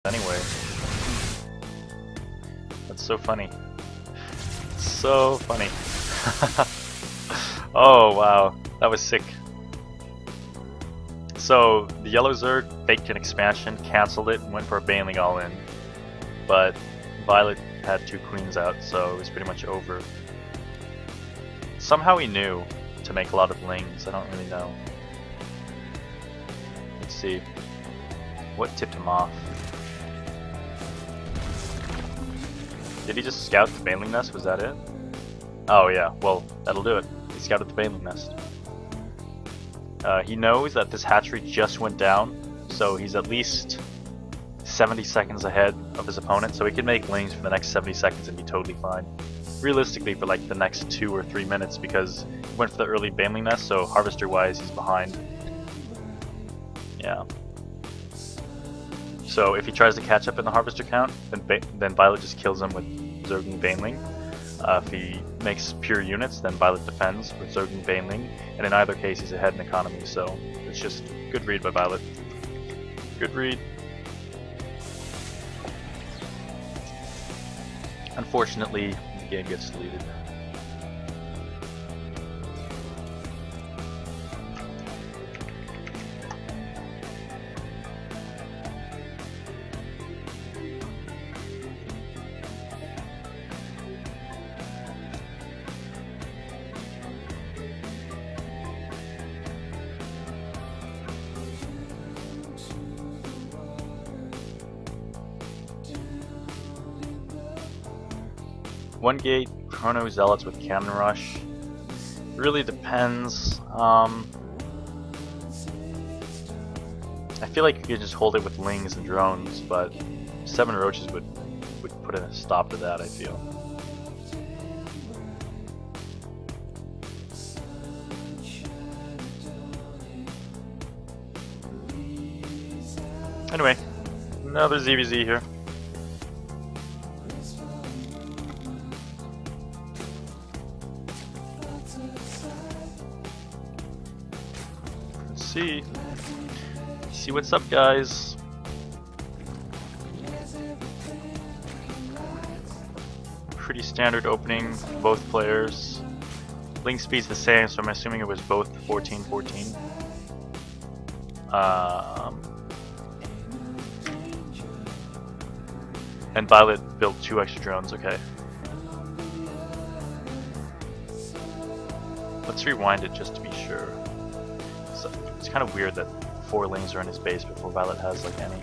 anyway. That's so funny. So funny. Oh wow, that was sick. So the yellow Zerg faked an expansion, cancelled it, and went for a Baneling all in. But Violet had 2 queens out, so it was pretty much over. Somehow he knew to make a lot of lings, I don't really know. Let's see. What tipped him off? Did he just scout the Baneling nest? Was that it? Oh yeah, well, that'll do it. He scouted the Baneling nest. He knows that this hatchery just went down, so he's at least 70 seconds ahead of his opponent, so he can make lings for the next 70 seconds and be totally fine. Realistically, for like the next 2 or 3 minutes, because he went for the early Baneling nest, so harvester-wise, he's behind. Yeah. So if he tries to catch up in the harvester count, then Violet just kills him with Zerg and Baneling. If he makes pure units, then Violet defends with Zerg and Baneling, and in either case he's ahead in economy, so it's just good read by Violet. Good read. Unfortunately, the game gets deleted. One gate, Chrono Zealots with Cannon Rush. Really depends. I feel like you could just hold it with Lings and Drones, but 7 Roaches would put a stop to that, I feel. Anyway, another ZVZ here. See what's up, guys. Pretty standard opening, both players. Link speed's the same, so I'm assuming it was both 14-14. And Violet built 2 extra drones, okay. Let's rewind it just to be sure. So, it's kind of weird that 4 lings are in his base before Violet has like any.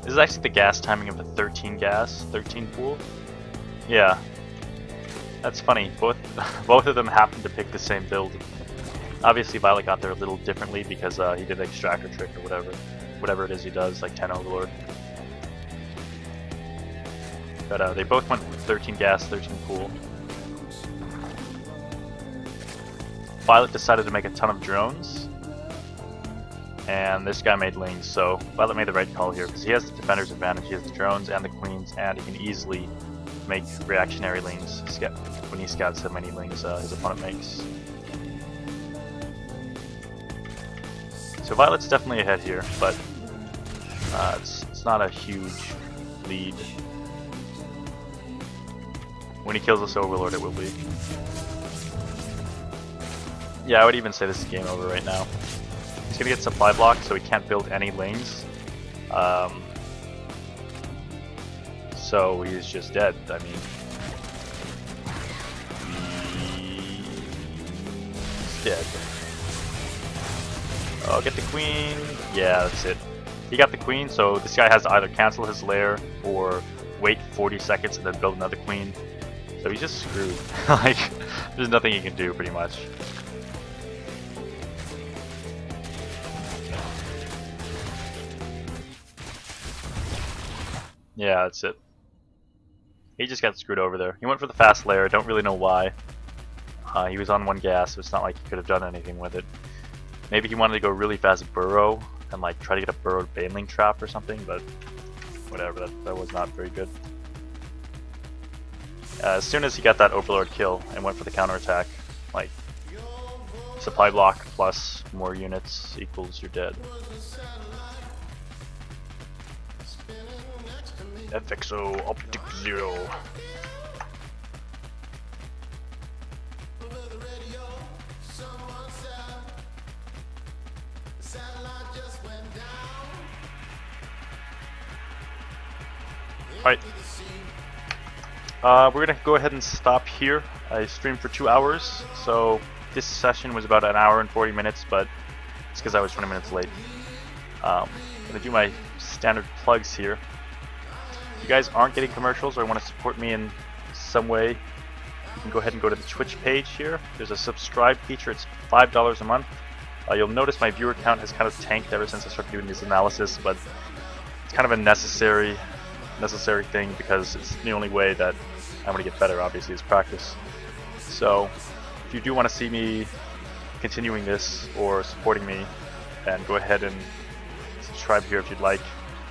This is actually the gas timing of the 13 pool. Yeah. That's funny. Both of them happen to pick the same build. Obviously Violet got there a little differently because he did an extractor trick or whatever it is he does, like 10 Overlord. But they both went 13 gas, 13 pool. Violet decided to make a ton of drones, and this guy made lings, so Violet made the right call here, because he has the defender's advantage, he has the drones and the queens, and he can easily make reactionary lings when he scouts how many lings his opponent makes. So Violet's definitely ahead here, but it's not a huge lead. When he kills this Overlord, it will be. Yeah, I would even say this is game over right now. He's gonna get supply blocked, so he can't build any lanes. So he's just dead. I mean, he's dead. Oh, get the queen. Yeah, that's it. He got the queen, so this guy has to either cancel his lair or wait 40 seconds and then build another queen. So he's just screwed. Like, there's nothing he can do, pretty much. Yeah, that's it. He just got screwed over there. He went for the fast lair, don't really know why. He was on 1 gas, so it's not like he could have done anything with it. Maybe he wanted to go really fast burrow and like try to get a burrowed Baneling trap or something, but whatever, that was not very good. As soon as he got that Overlord kill and went for the counterattack, like supply block plus more units equals you're dead. FXO Optic Zero. Alright. We're gonna go ahead and stop here. I streamed for 2 hours, so this session was about an hour and 40 minutes, but it's because I was 20 minutes late. I'm gonna do my standard plugs here. If you guys aren't getting commercials or want to support me in some way, you can go ahead and go to the Twitch page here. There's a subscribe feature. It's $5 a month. You'll notice my viewer count has kind of tanked ever since I started doing this analysis, but it's kind of a necessary thing because it's the only way that I'm going to get better, obviously, is practice. So if you do want to see me continuing this or supporting me, then go ahead and subscribe here if you'd like.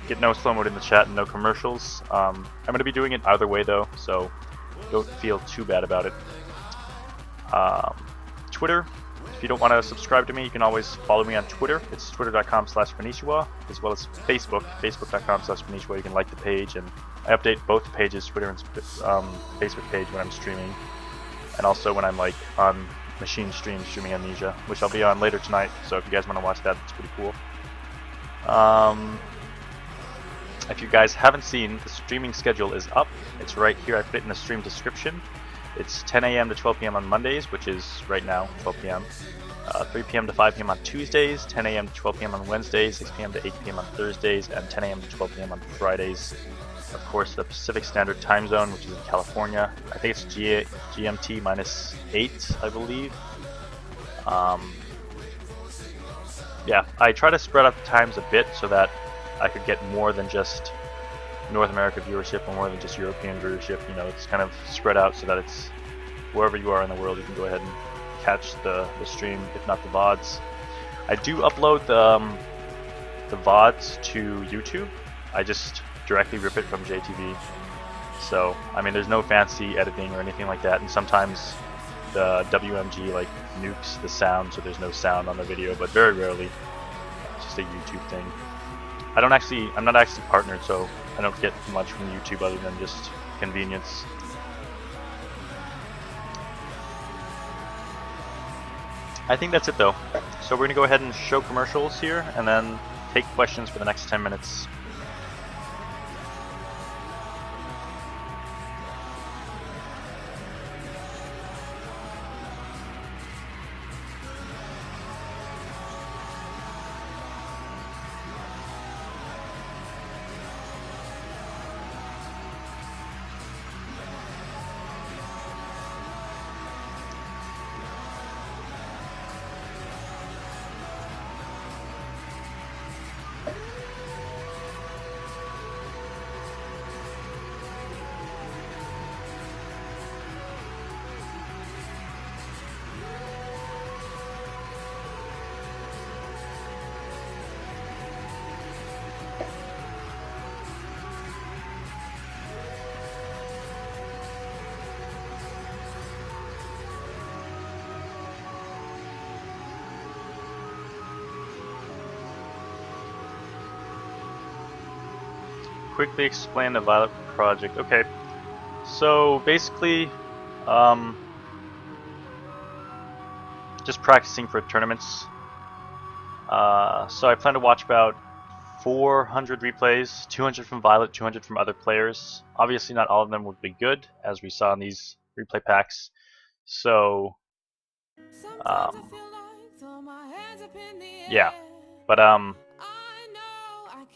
Get no slow mode in the chat and no commercials. I'm going to be doing it either way though, so don't feel too bad about it. Twitter, if you don't want to subscribe to me, you can always follow me on Twitter. It's twitter.com/Spanishiwa, as well as Facebook, facebook.com/Spanishiwa. You can like the page, and I update both pages, Twitter and Facebook page, when I'm streaming, and also when I'm like on machine streaming Amnesia, which I'll be on later tonight. So if you guys want to watch that, it's pretty cool. If you guys haven't seen, the streaming schedule is up. It's right here. I put it in the stream description. It's 10 a.m. to 12 p.m. on Mondays, which is right now, 12 p.m. 3 p.m. to 5 p.m. on Tuesdays, 10 a.m. to 12 p.m. on Wednesdays, 6 p.m. to 8 p.m. on Thursdays, and 10 a.m. to 12 p.m. on Fridays. Of course, the Pacific Standard Time Zone, which is in California. I think it's GMT -8, I believe. Yeah, I try to spread out the times a bit so that I could get more than just North America viewership or more than just European viewership. You know, it's kind of spread out so that it's wherever you are in the world, you can go ahead and catch the stream, if not the VODs. I do upload the VODs to YouTube. I just directly rip it from JTV. So, I mean, there's no fancy editing or anything like that, and sometimes the WMG like nukes the sound, so there's no sound on the video, but very rarely. It's just a YouTube thing. I'm not actually partnered, so I don't get much from YouTube other than just convenience. I think that's it though. So we're gonna go ahead and show commercials here and then take questions for the next 10 minutes. Quickly explain the Violet project. Okay, so basically, just practicing for tournaments. So I plan to watch about 400 replays, 200 from Violet, 200 from other players. Obviously, not all of them would be good, as we saw in these replay packs. So, yeah, but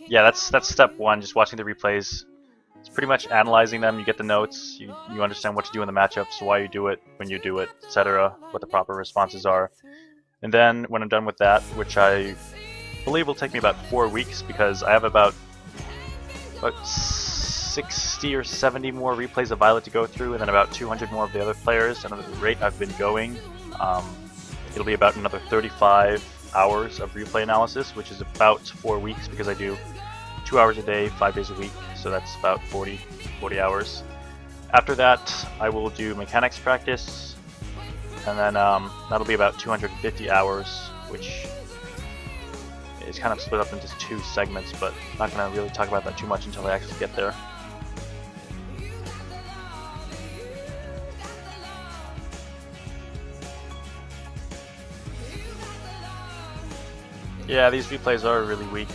yeah, that's step one, just watching the replays. It's pretty much analyzing them. You get the notes, you understand what to do in the matchups, why you do it, when you do it, etc., what the proper responses are. And then when I'm done with that, which I believe will take me about 4 weeks, because I have about 60 or 70 more replays of Violet to go through, and then about 200 more of the other players. And at the rate I've been going, it'll be about another 35 hours of replay analysis, which is about 4 weeks, because I do 2 hours a day, 5 days a week, so that's about 40 hours. After that, I will do mechanics practice, and then that'll be about 250 hours, which is kind of split up into 2 segments, but I'm not going to really talk about that too much until I actually get there. Yeah, these replays are really weak.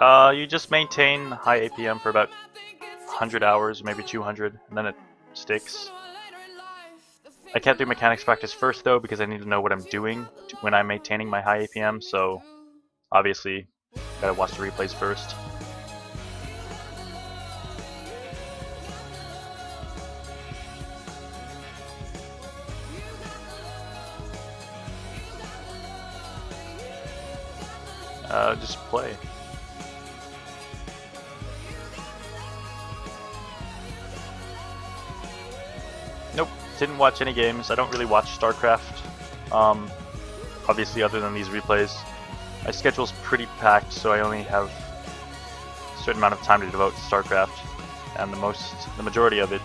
You just maintain high APM for about 100 hours, maybe 200, and then it sticks. I can't do mechanics practice first though, because I need to know what I'm doing when I'm maintaining my high APM, so obviously gotta watch the replays first. Just play. Nope, didn't watch any games. I don't really watch StarCraft, obviously, other than these replays. My schedule's pretty packed, so I only have a certain amount of time to devote to StarCraft, and the majority of it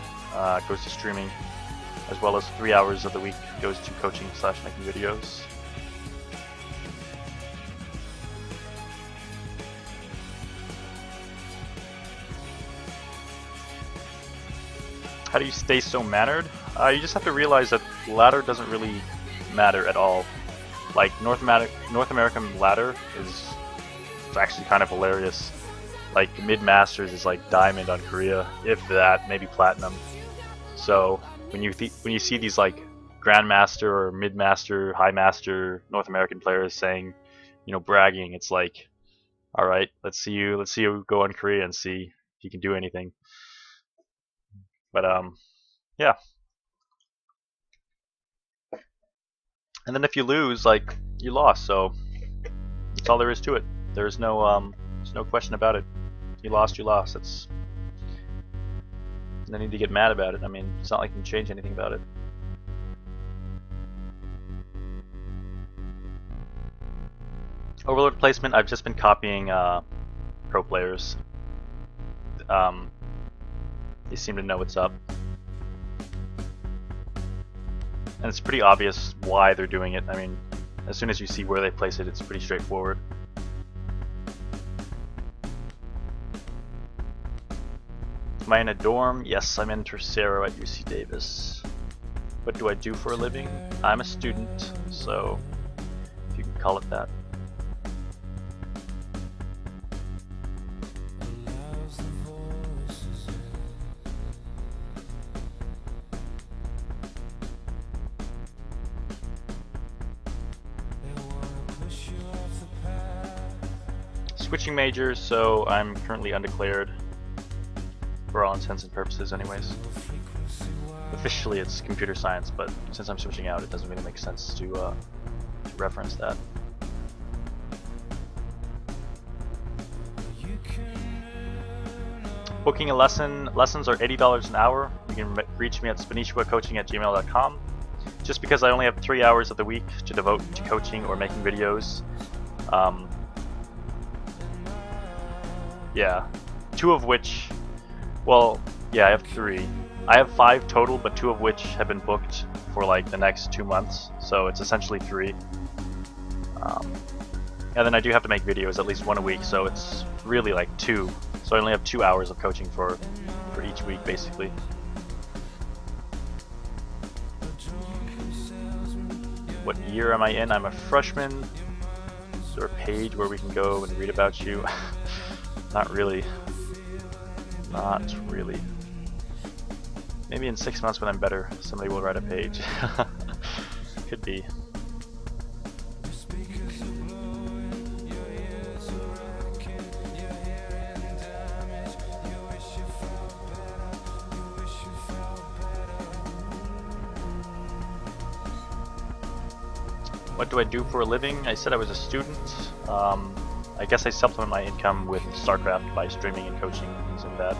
goes to streaming, as well as 3 hours of the week goes to coaching / making videos. How do you stay so mannered? You just have to realize that ladder doesn't really matter at all. Like North American ladder is actually kind of hilarious. Like mid-masters is like diamond on Korea, if that, maybe platinum. So when you see these like grandmaster or mid-master, high-master North American players saying, you know, bragging, it's like, all right, let's see you go on Korea and see if you can do anything. But yeah. And then if you lose, like, you lost, so that's all there is to it. There's no question about it. You lost, you lost. That's no need to get mad about it. I mean, it's not like you can change anything about it. Overlord placement, I've just been copying pro players. They seem to know what's up. And it's pretty obvious why they're doing it. I mean, as soon as you see where they place it, it's pretty straightforward. Am I in a dorm? Yes, I'm in Tercero at UC Davis. What do I do for a living? I'm a student, so if you can call it that. Switching majors, so I'm currently undeclared for all intents and purposes anyways. Officially it's computer science, but since I'm switching out, it doesn't really make sense to reference that. Booking a lesson. Lessons are $80 an hour. You can reach me at spanishiwacoaching@gmail.com. Just because I only have 3 hours of the week to devote to coaching or making videos. Yeah, 2 of which, well, yeah, I have 3. I have 5 total, but 2 of which have been booked for like the next 2 months, so it's essentially 3. And then I do have to make videos, at least 1 a week, so it's really like 2. So I only have 2 hours of coaching for each week, basically. What year am I in? I'm a freshman. Is there a page where we can go and read about you? Not really. Not really. Maybe in 6 months when I'm better, somebody will write a page. Could be. What do I do for a living? I said I was a student. I guess I supplement my income with StarCraft by streaming and coaching and things like that.